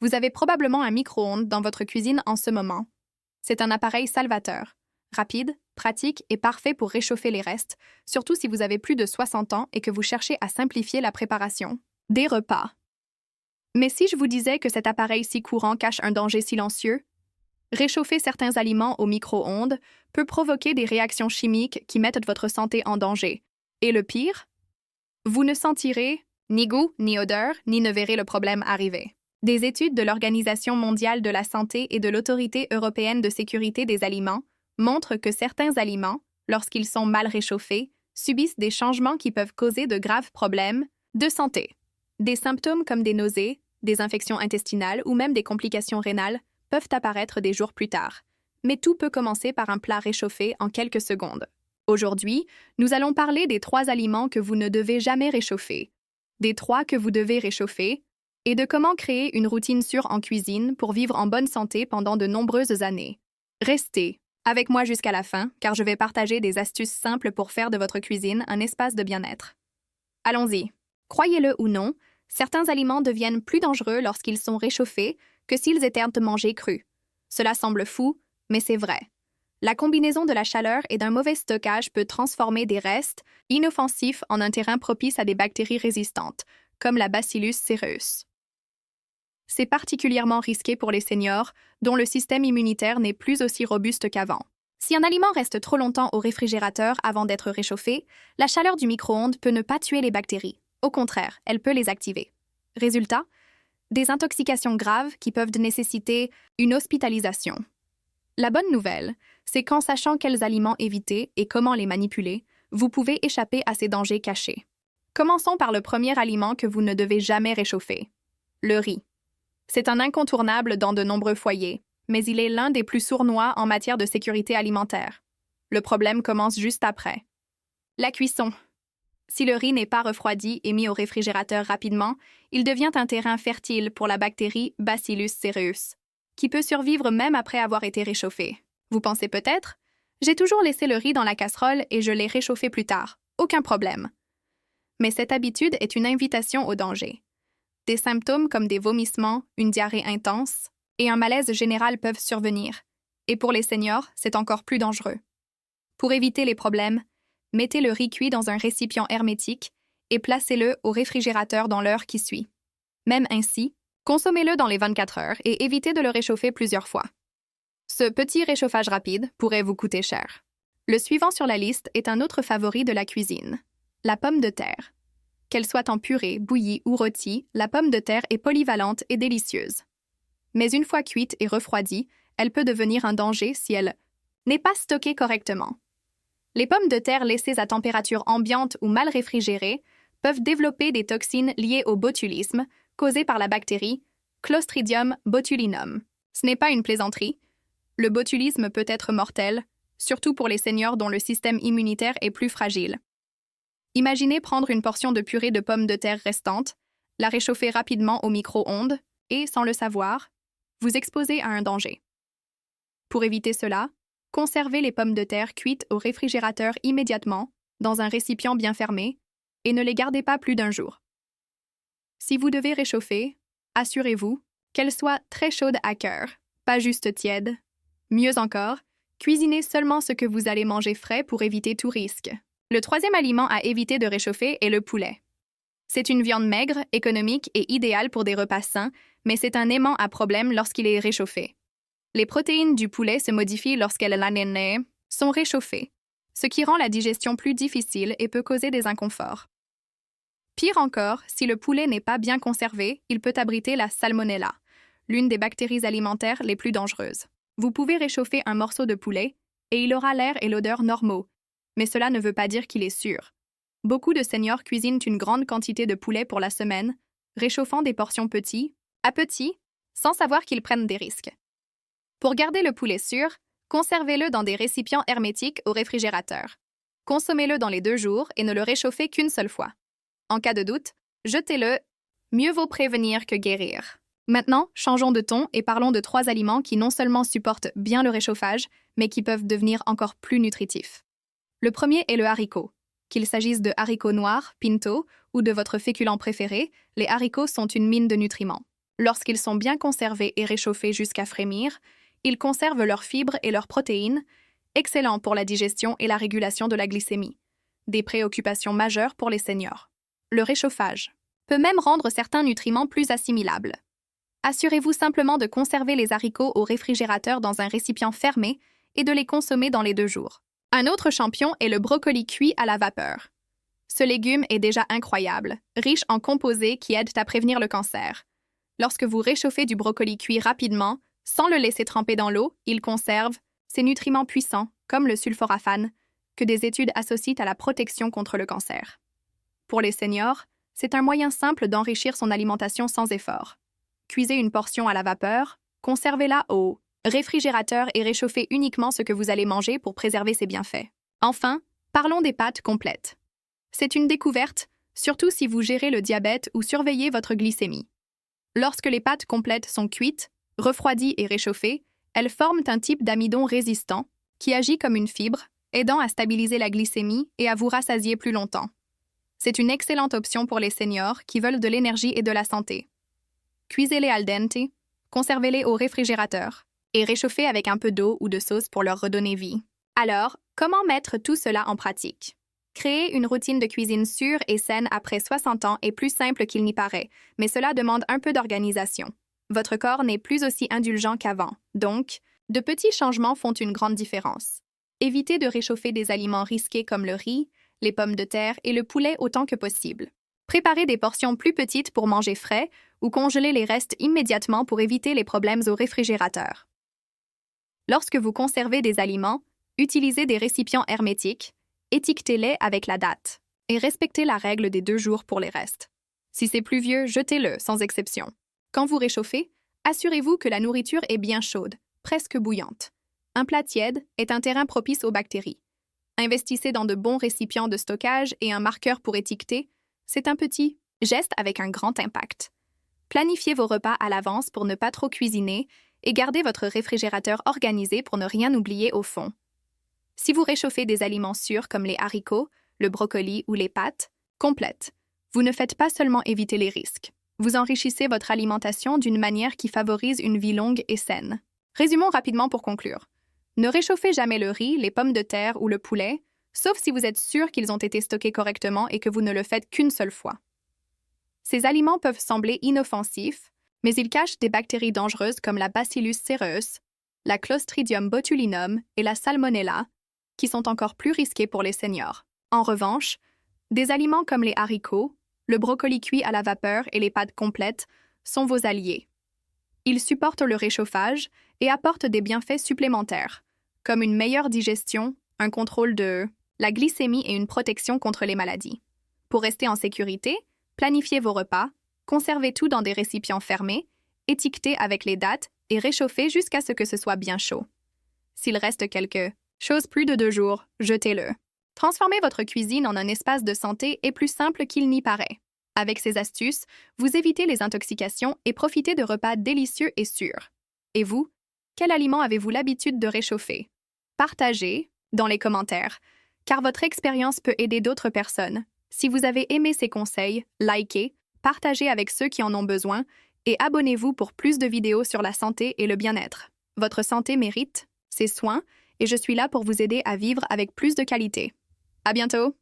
Vous avez probablement un micro-ondes dans votre cuisine en ce moment. C'est un appareil salvateur, rapide, pratique et parfait pour réchauffer les restes, surtout si vous avez plus de 60 ans et que vous cherchez à simplifier la préparation des repas. Mais si je vous disais que cet appareil si courant cache un danger silencieux, réchauffer certains aliments au micro-ondes peut provoquer des réactions chimiques qui mettent votre santé en danger. Et le pire, vous ne sentirez ni goût, ni odeur, ni ne verrez le problème arriver. Des études de l'Organisation mondiale de la santé et de l'Autorité européenne de sécurité des aliments montrent que certains aliments, lorsqu'ils sont mal réchauffés, subissent des changements qui peuvent causer de graves problèmes de santé. Des symptômes comme des nausées, des infections intestinales ou même des complications rénales peuvent apparaître des jours plus tard. Mais tout peut commencer par un plat réchauffé en quelques secondes. Aujourd'hui, nous allons parler des 3 aliments que vous ne devez jamais réchauffer, des 3 que vous devez réchauffer, et de comment créer une routine sûre en cuisine pour vivre en bonne santé pendant de nombreuses années. Restez avec moi jusqu'à la fin, car je vais partager des astuces simples pour faire de votre cuisine un espace de bien-être. Allons-y. Croyez-le ou non, certains aliments deviennent plus dangereux lorsqu'ils sont réchauffés que s'ils étaient mangés crus. Cela semble fou, mais c'est vrai. La combinaison de la chaleur et d'un mauvais stockage peut transformer des restes inoffensifs en un terrain propice à des bactéries résistantes, comme la Bacillus cereus. C'est particulièrement risqué pour les seniors, dont le système immunitaire n'est plus aussi robuste qu'avant. Si un aliment reste trop longtemps au réfrigérateur avant d'être réchauffé, la chaleur du micro-ondes peut ne pas tuer les bactéries. Au contraire, elle peut les activer. Résultat, des intoxications graves qui peuvent nécessiter une hospitalisation. La bonne nouvelle, c'est qu'en sachant quels aliments éviter et comment les manipuler, vous pouvez échapper à ces dangers cachés. Commençons par le premier aliment que vous ne devez jamais réchauffer, le riz. C'est un incontournable dans de nombreux foyers, mais il est l'un des plus sournois en matière de sécurité alimentaire. Le problème commence juste après. La cuisson. Si le riz n'est pas refroidi et mis au réfrigérateur rapidement, il devient un terrain fertile pour la bactérie Bacillus cereus, qui peut survivre même après avoir été réchauffé. Vous pensez peut-être, j'ai toujours laissé le riz dans la casserole et je l'ai réchauffé plus tard. Aucun problème. Mais cette habitude est une invitation au danger. Des symptômes comme des vomissements, une diarrhée intense et un malaise général peuvent survenir. Et pour les seniors, c'est encore plus dangereux. Pour éviter les problèmes, mettez le riz cuit dans un récipient hermétique et placez-le au réfrigérateur dans l'heure qui suit. Même ainsi, consommez-le dans les 24 heures et évitez de le réchauffer plusieurs fois. Ce petit réchauffage rapide pourrait vous coûter cher. Le suivant sur la liste est un autre favori de la cuisine, la pomme de terre. Qu'elle soit en purée, bouillie ou rôtie, la pomme de terre est polyvalente et délicieuse. Mais une fois cuite et refroidie, elle peut devenir un danger si elle n'est pas stockée correctement. Les pommes de terre laissées à température ambiante ou mal réfrigérées peuvent développer des toxines liées au botulisme, causées par la bactérie Clostridium botulinum. Ce n'est pas une plaisanterie. Le botulisme peut être mortel, surtout pour les seniors dont le système immunitaire est plus fragile. Imaginez prendre une portion de purée de pommes de terre restante, la réchauffer rapidement au micro-ondes et, sans le savoir, vous exposer à un danger. Pour éviter cela, conservez les pommes de terre cuites au réfrigérateur immédiatement, dans un récipient bien fermé, et ne les gardez pas plus d'1 jour. Si vous devez réchauffer, assurez-vous qu'elle soit très chaude à cœur, pas juste tiède. Mieux encore, cuisinez seulement ce que vous allez manger frais pour éviter tout risque. Le 3e aliment à éviter de réchauffer est le poulet. C'est une viande maigre, économique et idéale pour des repas sains, mais c'est un aimant à problème lorsqu'il est réchauffé. Les protéines du poulet se modifient lorsqu'elles sont réchauffées, ce qui rend la digestion plus difficile et peut causer des inconforts. Pire encore, si le poulet n'est pas bien conservé, il peut abriter la salmonella, l'une des bactéries alimentaires les plus dangereuses. Vous pouvez réchauffer un morceau de poulet et il aura l'air et l'odeur normaux, mais cela ne veut pas dire qu'il est sûr. Beaucoup de seniors cuisinent une grande quantité de poulet pour la semaine, réchauffant des portions petit à petit, sans savoir qu'ils prennent des risques. Pour garder le poulet sûr, conservez-le dans des récipients hermétiques au réfrigérateur. Consommez-le dans les 2 jours et ne le réchauffez qu'une seule fois. En cas de doute, jetez-le. Mieux vaut prévenir que guérir. Maintenant, changeons de ton et parlons de 3 aliments qui non seulement supportent bien le réchauffage, mais qui peuvent devenir encore plus nutritifs. Le premier est le haricot. Qu'il s'agisse de haricots noirs, pinto, ou de votre féculent préféré, les haricots sont une mine de nutriments. Lorsqu'ils sont bien conservés et réchauffés jusqu'à frémir, ils conservent leurs fibres et leurs protéines, excellents pour la digestion et la régulation de la glycémie. Des préoccupations majeures pour les seniors. Le réchauffage peut même rendre certains nutriments plus assimilables. Assurez-vous simplement de conserver les haricots au réfrigérateur dans un récipient fermé et de les consommer dans les 2 jours. Un autre champion est le brocoli cuit à la vapeur. Ce légume est déjà incroyable, riche en composés qui aident à prévenir le cancer. Lorsque vous réchauffez du brocoli cuit rapidement, sans le laisser tremper dans l'eau, il conserve ces nutriments puissants, comme le sulforaphane, que des études associent à la protection contre le cancer. Pour les seniors, c'est un moyen simple d'enrichir son alimentation sans effort. Cuisez une portion à la vapeur, conservez-la au réfrigérateur et réchauffez uniquement ce que vous allez manger pour préserver ses bienfaits. Enfin, parlons des pâtes complètes. C'est une découverte, surtout si vous gérez le diabète ou surveillez votre glycémie. Lorsque les pâtes complètes sont cuites, refroidies et réchauffées, elles forment un type d'amidon résistant qui agit comme une fibre, aidant à stabiliser la glycémie et à vous rassasier plus longtemps. C'est une excellente option pour les seniors qui veulent de l'énergie et de la santé. Cuisez-les al dente, conservez-les au réfrigérateur et réchauffez avec un peu d'eau ou de sauce pour leur redonner vie. Alors, comment mettre tout cela en pratique? Créer une routine de cuisine sûre et saine après 60 ans est plus simple qu'il n'y paraît, mais cela demande un peu d'organisation. Votre corps n'est plus aussi indulgent qu'avant, donc, de petits changements font une grande différence. Évitez de réchauffer des aliments risqués comme le riz, les pommes de terre et le poulet autant que possible. Préparez des portions plus petites pour manger frais ou congelez les restes immédiatement pour éviter les problèmes au réfrigérateur. Lorsque vous conservez des aliments, utilisez des récipients hermétiques, étiquetez-les avec la date et respectez la règle des 2 jours pour les restes. Si c'est plus vieux, jetez-le sans exception. Quand vous réchauffez, assurez-vous que la nourriture est bien chaude, presque bouillante. Un plat tiède est un terrain propice aux bactéries. Investissez dans de bons récipients de stockage et un marqueur pour étiqueter. C'est un petit geste avec un grand impact. Planifiez vos repas à l'avance pour ne pas trop cuisiner et gardez votre réfrigérateur organisé pour ne rien oublier au fond. Si vous réchauffez des aliments sûrs comme les haricots, le brocoli ou les pâtes, complètes, vous ne faites pas seulement éviter les risques. Vous enrichissez votre alimentation d'une manière qui favorise une vie longue et saine. Résumons rapidement pour conclure. Ne réchauffez jamais le riz, les pommes de terre ou le poulet, sauf si vous êtes sûr qu'ils ont été stockés correctement et que vous ne le faites qu'une seule fois. Ces aliments peuvent sembler inoffensifs, mais ils cachent des bactéries dangereuses comme la Bacillus cereus, la Clostridium botulinum et la Salmonella, qui sont encore plus risqués pour les seniors. En revanche, des aliments comme les haricots, le brocoli cuit à la vapeur et les pâtes complètes sont vos alliés. Ils supportent le réchauffage et apportent des bienfaits supplémentaires, comme une meilleure digestion, un contrôle de la glycémie et une protection contre les maladies. Pour rester en sécurité, planifiez vos repas, conservez tout dans des récipients fermés, étiquetez avec les dates et réchauffez jusqu'à ce que ce soit bien chaud. S'il reste quelque chose plus de 2 jours, jetez-le. Transformer votre cuisine en un espace de santé est plus simple qu'il n'y paraît. Avec ces astuces, vous évitez les intoxications et profitez de repas délicieux et sûrs. Et vous, quel aliment avez-vous l'habitude de réchauffer? Partagez dans les commentaires, car votre expérience peut aider d'autres personnes. Si vous avez aimé ces conseils, likez, partagez avec ceux qui en ont besoin et abonnez-vous pour plus de vidéos sur la santé et le bien-être. Votre santé mérite ses soins et je suis là pour vous aider à vivre avec plus de qualité. À bientôt!